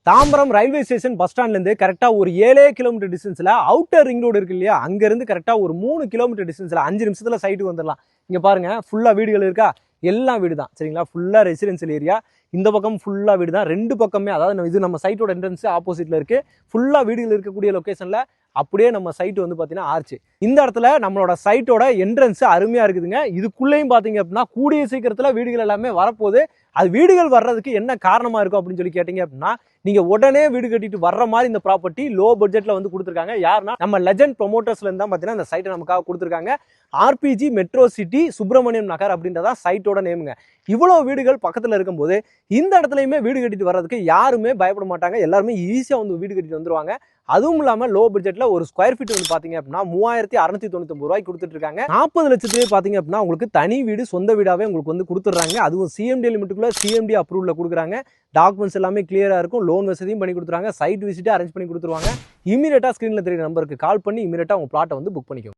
Tambaram railway station bus ஸ்டாண்ட்ல இருந்து கரெக்டா ஒரு 7 கிலோமீட்டர் டிஸ்டன்ஸ்ல அவுட்டர் ரிங் ரோடு இருக்கு இல்லையா, அங்க இருந்து கரெக்டா ஒரு 3 கிலோமீட்டர் டிஸ்டன்ஸ்ல 5 நிமிஷத்துல சைட்டுக்கு வந்துடலாம். இங்க பாருங்க, ஃபுல்லா வீடுகள் இருக்கா, எல்லாம் வீடு தான் சரிங்களா. ஃபுல்லா ரெசிடென்சியல் ஏரியா. இந்த பக்கம் ஃபுல்லா வீடு தான், ரெண்டு பக்கமே. அதாவது இது நம்ம சைட்டோட என்ட்ரன்ஸ் ஆப்போசிட்ல இருக்கு. ஃபுல்லா வீடுகள் இருக்கக்கூடிய லொகேஷன்ல அப்படியே நம்ம சைட் வந்து பாத்தீங்கன்னா ஆர்ச். இந்த இடத்துல நம்மளோட சைட்டோட என்ட்ரன்ஸ் அருமையா இருக்குதுங்க. இதுக்குள்ளேயும் பாத்தீங்க அப்படின்னா கூடிய சீக்கிரத்துல வீடுகள் எல்லாமே வரப்போகுது. அது வீடுகள் வர்றதுக்கு என்ன காரணமா இருக்கும் அப்படின்னு சொல்லி கேட்டீங்க அப்படின்னா, நீங்க உடனே வீடு கட்டிட்டு வர்ற மாதிரி இந்த ப்ராப்பர்ட்டி லோ பட்ஜெட்ல வந்து கொடுத்துருக்காங்க. யாருன்னா நம்ம லெஜண்ட் ப்ரொமோட்டர்ஸ்ல இருந்தா பாத்தீங்கன்னா இந்த சைட்டை நமக்காக கொடுத்துருக்காங்க. ஆர்பிஜி மெட்ரோ சிட்டி சுப்பிரமணியம் நகர் அப்படின்றதா சைட்டோட நேமுங்க. இவ்வளவு வீடுகள் பக்கத்துல இருக்கும்போது இந்த இடத்துலயுமே வீடு கட்டிட்டு வர்றதுக்கு யாருமே பயப்பட மாட்டாங்க. எல்லாருமே ஈஸியா வந்து வீடு கட்டிட்டு வந்துருவாங்க. அதுவும் இல்லாம லோ பட்ஜெட்ல ஒரு ஸ்கொயர் ஃபீட் வந்து பாத்தீங்க அப்படின்னா 3699 ரூபாய்க்கு கொடுத்துட்டு இருக்காங்க. 40 லட்சத்துலேயே பாத்தீங்க அப்படின்னா உங்களுக்கு தனி வீடு சொந்த வீடாவே உங்களுக்கு வந்து கொடுத்துறாங்க. அதுவும் சிஎம்டி லிமிட்டுக்குள்ள சிஎம்டி அப்ரூவல்ல கொடுக்குறாங்க. டாக்குமெண்ட்ஸ் எல்லாமே கிளியரா இருக்கும். லோன் வசதியும் பண்ணி கொடுத்துறாங்க. சைட் விசிட்டா அரேஞ்ச் பண்ணி கொடுத்துருவாங்க. இமீடியட்டா ஸ்கிரீன்ல தெரியுற நம்பருக்கு கால் பண்ணி இமீடியட்டா உங்க பிளாட்டை வந்து புக் பண்ணிக்கோங்க.